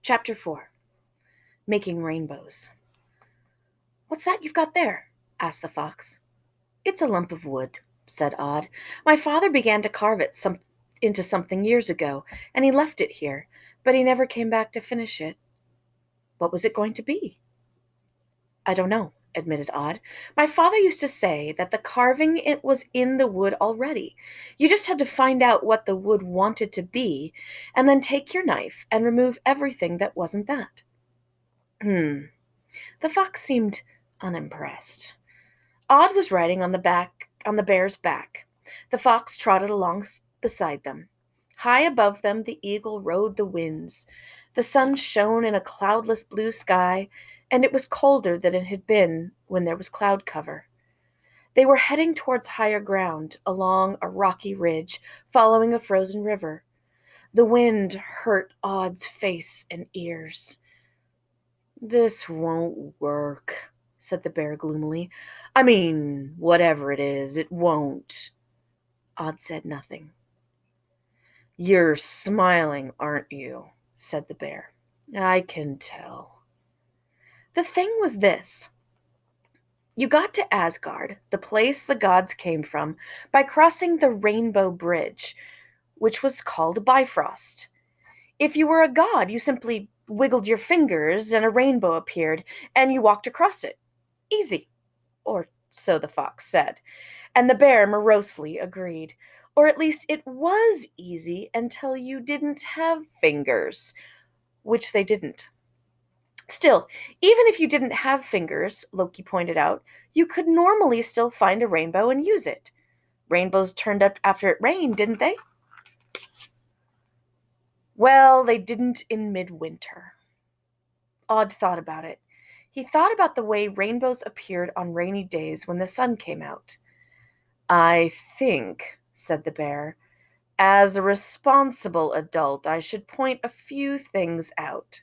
Chapter 4. Making Rainbows. "What's that you've got there?" asked the fox. "It's a lump of wood," said Odd. "My father began to carve it into something years ago, and he left it here, but he never came back to finish it." "What was it going to be?" "I don't know," admitted Odd. "My father used to say that the carving it was in the wood already. You just had to find out what the wood wanted to be, and then take your knife and remove everything that wasn't that." The fox seemed unimpressed. Odd was riding on the bear's back. The fox trotted along beside them. High above them, the eagle rode the winds. The sun shone in a cloudless blue sky, and it was colder than it had been when there was cloud cover. They were heading towards higher ground, along a rocky ridge, following a frozen river. The wind hurt Odd's face and ears. "This won't work," said the bear gloomily. "I mean, whatever it is, it won't." Odd said nothing. "You're smiling, aren't you?" said the bear. "I can tell." The thing was this. You got to Asgard, the place the gods came from, by crossing the Rainbow Bridge, which was called Bifrost. If you were a god, you simply wiggled your fingers and a rainbow appeared, and you walked across it. Easy. Or so the fox said. And the bear morosely agreed. Or at least it was easy until you didn't have fingers, which they didn't. Still, even if you didn't have fingers, Loki pointed out, you could normally still find a rainbow and use it. Rainbows turned up after it rained, didn't they? Well, they didn't in midwinter. Odd thought about it. He thought about the way rainbows appeared on rainy days when the sun came out. "I think," said the bear, "as a responsible adult, I should point a few things out."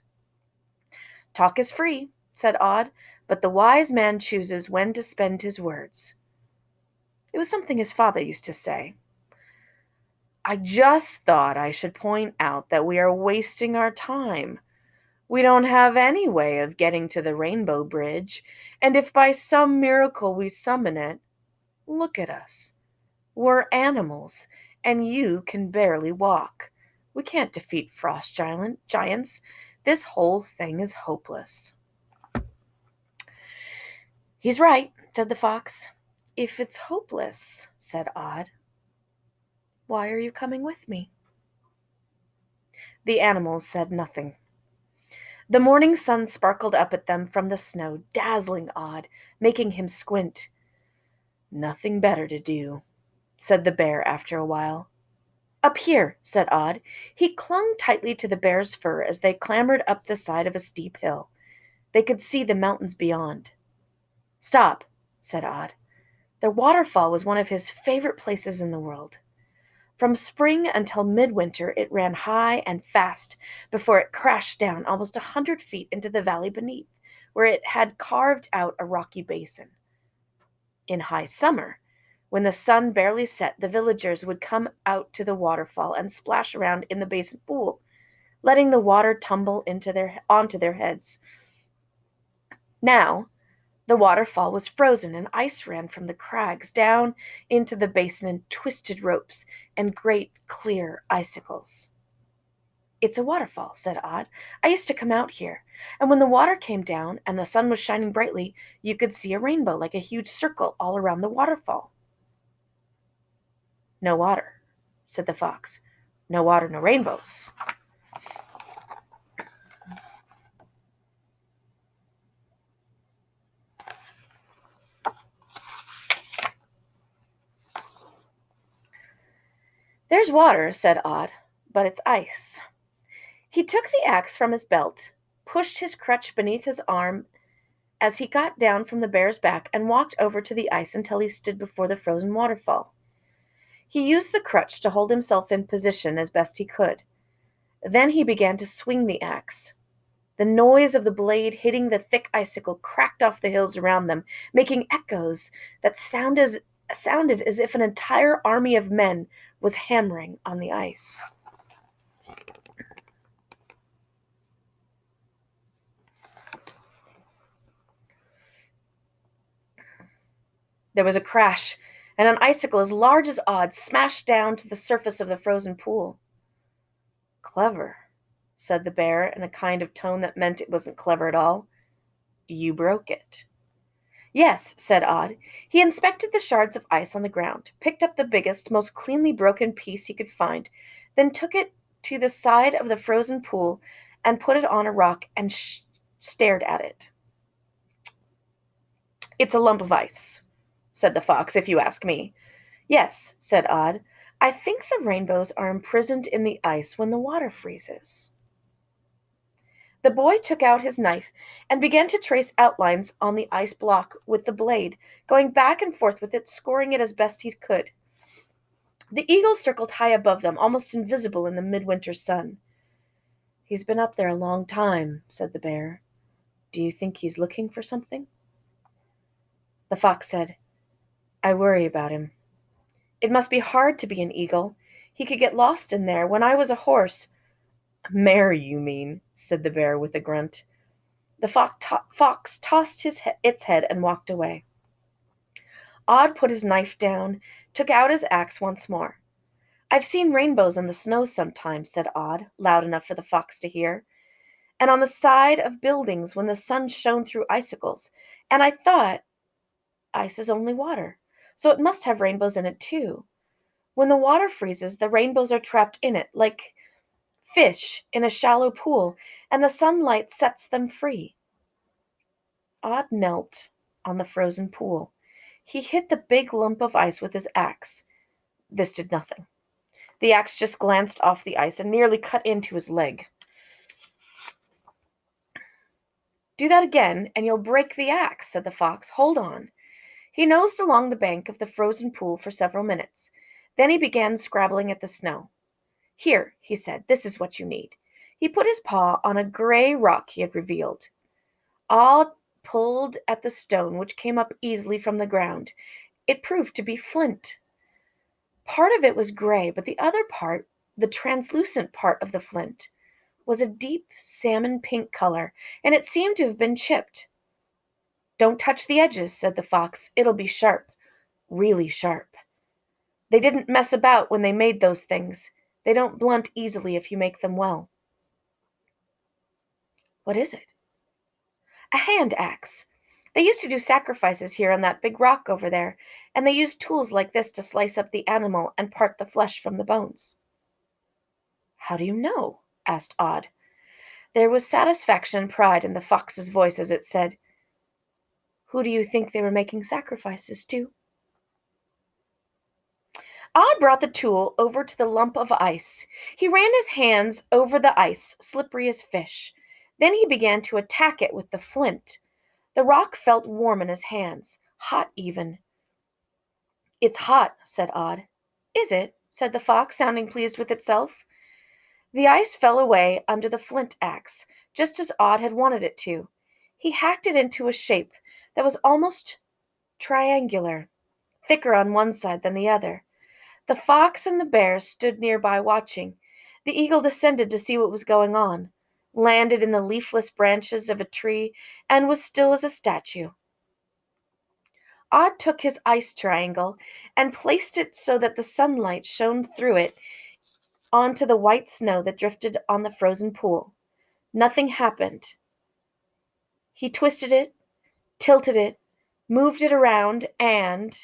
"Talk is free," said Odd, "but the wise man chooses when to spend his words." It was something his father used to say. "I just thought I should point out that we are wasting our time. We don't have any way of getting to the Rainbow Bridge, and if by some miracle we summon it, look at us. We're animals, and you can barely walk. We can't defeat frost giants. This whole thing is hopeless." "He's right," said the fox. "If it's hopeless," said Odd, "why are you coming with me?" The animals said nothing. The morning sun sparkled up at them from the snow, dazzling Odd, making him squint. "Nothing better to do," said the bear after a while. "Up here," said Odd. He clung tightly to the bear's fur as they clambered up the side of a steep hill. They could see the mountains beyond. "Stop," said Odd. The waterfall was one of his favorite places in the world. From spring until midwinter, it ran high and fast before it crashed down almost 100 feet into the valley beneath, where it had carved out a rocky basin. In high summer, when the sun barely set, the villagers would come out to the waterfall and splash around in the basin pool, letting the water tumble onto their heads. Now, the waterfall was frozen, and ice ran from the crags down into the basin in twisted ropes and great clear icicles. "It's a waterfall," said Odd. "I used to come out here, and when the water came down and the sun was shining brightly, you could see a rainbow like a huge circle all around the waterfall." "No water," said the fox. "No water, no rainbows." "There's water," said Odd, "but it's ice." He took the axe from his belt, pushed his crutch beneath his arm as he got down from the bear's back, and walked over to the ice until he stood before the frozen waterfall. He used the crutch to hold himself in position as best he could. Then he began to swing the axe. The noise of the blade hitting the thick icicle cracked off the hills around them, making echoes that sounded as if an entire army of men was hammering on the ice. There was a crash, and an icicle as large as Odd smashed down to the surface of the frozen pool. Clever, said the bear in a kind of tone that meant it wasn't clever at all. You broke it. Yes, said Odd. He inspected the shards of ice on the ground, picked up the biggest, most cleanly broken piece he could find, then took it to the side of the frozen pool and put it on a rock and stared at it. It's a lump of ice, said the fox, if you ask me. Yes, said Odd. I think the rainbows are imprisoned in the ice when the water freezes. The boy took out his knife and began to trace outlines on the ice block with the blade, going back and forth with it, scoring it as best he could. The eagle circled high above them, almost invisible in the midwinter sun. He's been up there a long time, said the bear. Do you think he's looking for something? The fox said, I worry about him. It must be hard to be an eagle. He could get lost in there. When I was a horse, mare, you mean, said the bear with a grunt. The fox tossed its head and walked away. Odd put his knife down, took out his axe once more. I've seen rainbows in the snow sometimes, said Odd, loud enough for the fox to hear, and on the side of buildings when the sun shone through icicles, and I thought, ice is only water, so it must have rainbows in it too. When the water freezes, the rainbows are trapped in it, like fish in a shallow pool, and the sunlight sets them free. Odd knelt on the frozen pool. He hit the big lump of ice with his axe. This did nothing. The axe just glanced off the ice and nearly cut into his leg. Do that again, and you'll break the axe, said the fox. Hold on. He nosed along the bank of the frozen pool for several minutes. Then he began scrabbling at the snow. Here, he said, this is what you need. He put his paw on a gray rock he had revealed. Odd pulled at the stone, which came up easily from the ground. It proved to be flint. Part of it was gray, but the other part, the translucent part of the flint, was a deep salmon pink color, and it seemed to have been chipped. Don't touch the edges, said the fox. It'll be sharp, really sharp. They didn't mess about when they made those things. They don't blunt easily if you make them well. What is it? A hand axe. They used to do sacrifices here on that big rock over there, and they used tools like this to slice up the animal and part the flesh from the bones. How do you know? Asked Odd. There was satisfaction and pride in the fox's voice as it said, Who do you think they were making sacrifices to? Odd brought the tool over to the lump of ice. He ran his hands over the ice, slippery as fish. Then he began to attack it with the flint. The rock felt warm in his hands, hot even. It's hot, said Odd. Is it? Said the fox, sounding pleased with itself. The ice fell away under the flint axe, just as Odd had wanted it to. He hacked it into a shape that was almost triangular, thicker on one side than the other. The fox and the bear stood nearby watching. The eagle descended to see what was going on, landed in the leafless branches of a tree, and was still as a statue. Odd took his ice triangle and placed it so that the sunlight shone through it onto the white snow that drifted on the frozen pool. Nothing happened. He twisted it, tilted it, moved it around, and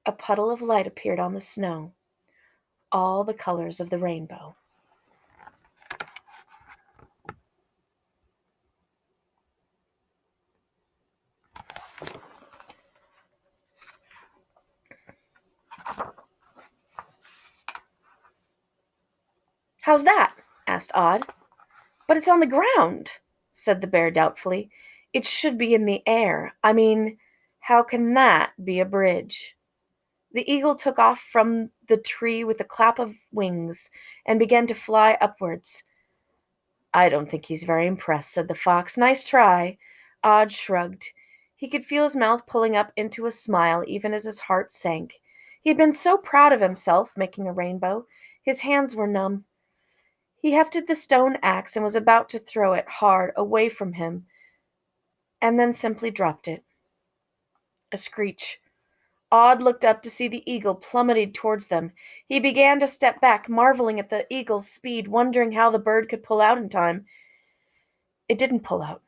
a puddle of light appeared on the snow, all the colors of the rainbow. How's that? Asked Odd. But it's on the ground, said the bear doubtfully. It should be in the air. I mean, how can that be a bridge? The eagle took off from the tree with a clap of wings and began to fly upwards. I don't think he's very impressed, said the fox. Nice try. Odd shrugged. He could feel his mouth pulling up into a smile even as his heart sank. He had been so proud of himself making a rainbow. His hands were numb. He hefted the stone axe and was about to throw it hard away from him, and then simply dropped it. A screech. Odd looked up to see the eagle plummeted towards them. He began to step back, marveling at the eagle's speed, wondering how the bird could pull out in time. It didn't pull out.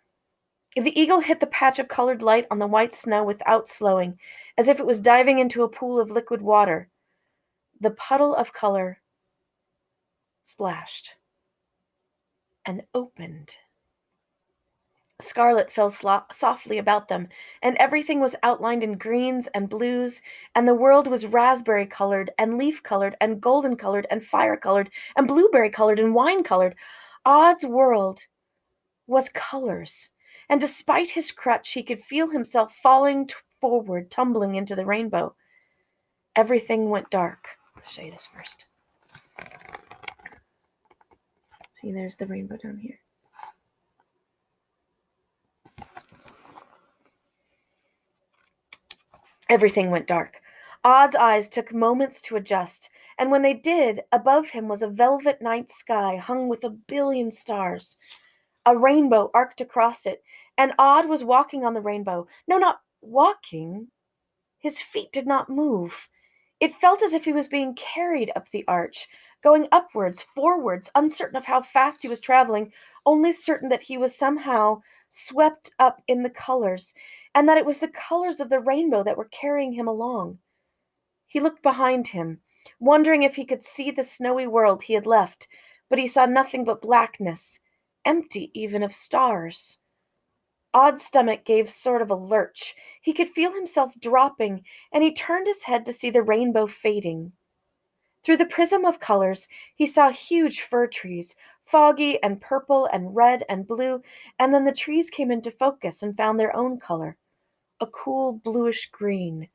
The eagle hit the patch of colored light on the white snow without slowing, as if it was diving into a pool of liquid water. The puddle of color splashed and opened. Scarlet fell softly about them, and everything was outlined in greens and blues, and the world was raspberry colored, and leaf colored, and golden colored, and fire colored, and blueberry colored, and wine colored. Odd's world was colors, and despite his crutch, he could feel himself falling forward, tumbling into the rainbow. Everything went dark. I'll show you this first. See, there's the rainbow down here. Everything went dark. Odd's eyes took moments to adjust, and when they did, above him was a velvet night sky hung with 1,000,000,000 stars. A rainbow arced across it, and Odd was walking on the rainbow. No, not walking. His feet did not move. It felt as if he was being carried up the arch, going upwards, forwards, uncertain of how fast he was traveling, only certain that he was somehow swept up in the colors, and that it was the colors of the rainbow that were carrying him along. He looked behind him, wondering if he could see the snowy world he had left, but he saw nothing but blackness, empty even of stars. Odd's stomach gave sort of a lurch. He could feel himself dropping, and he turned his head to see the rainbow fading. Through the prism of colors, he saw huge fir trees, foggy and purple and red and blue, and then the trees came into focus and found their own color, a cool bluish green.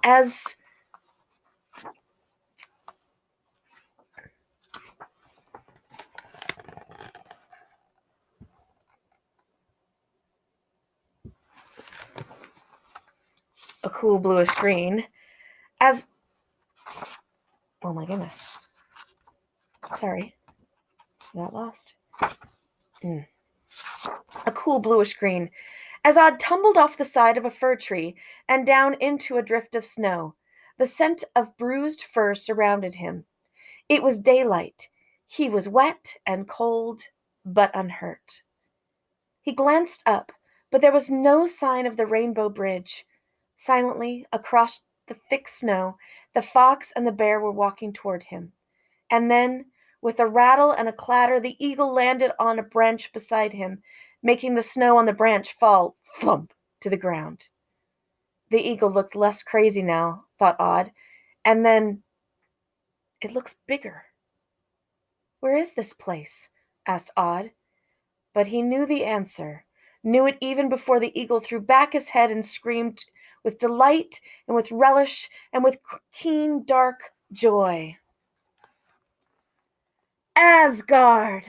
As a cool bluish green, as oh my goodness. Sorry. Got lost. A cool bluish green, as Odd tumbled off the side of a fir tree and down into a drift of snow. The scent of bruised fur surrounded him. It was daylight. He was wet and cold, but unhurt. He glanced up, but there was no sign of the rainbow bridge. Silently, across the thick snow, the fox and the bear were walking toward him. And then, with a rattle and a clatter, the eagle landed on a branch beside him, making the snow on the branch fall flump to the ground. The eagle looked less crazy now, thought Odd, and then it looks bigger. Where is this place? Asked Odd. But he knew the answer, knew it even before the eagle threw back his head and screamed with delight and with relish and with keen, dark joy. Asgard!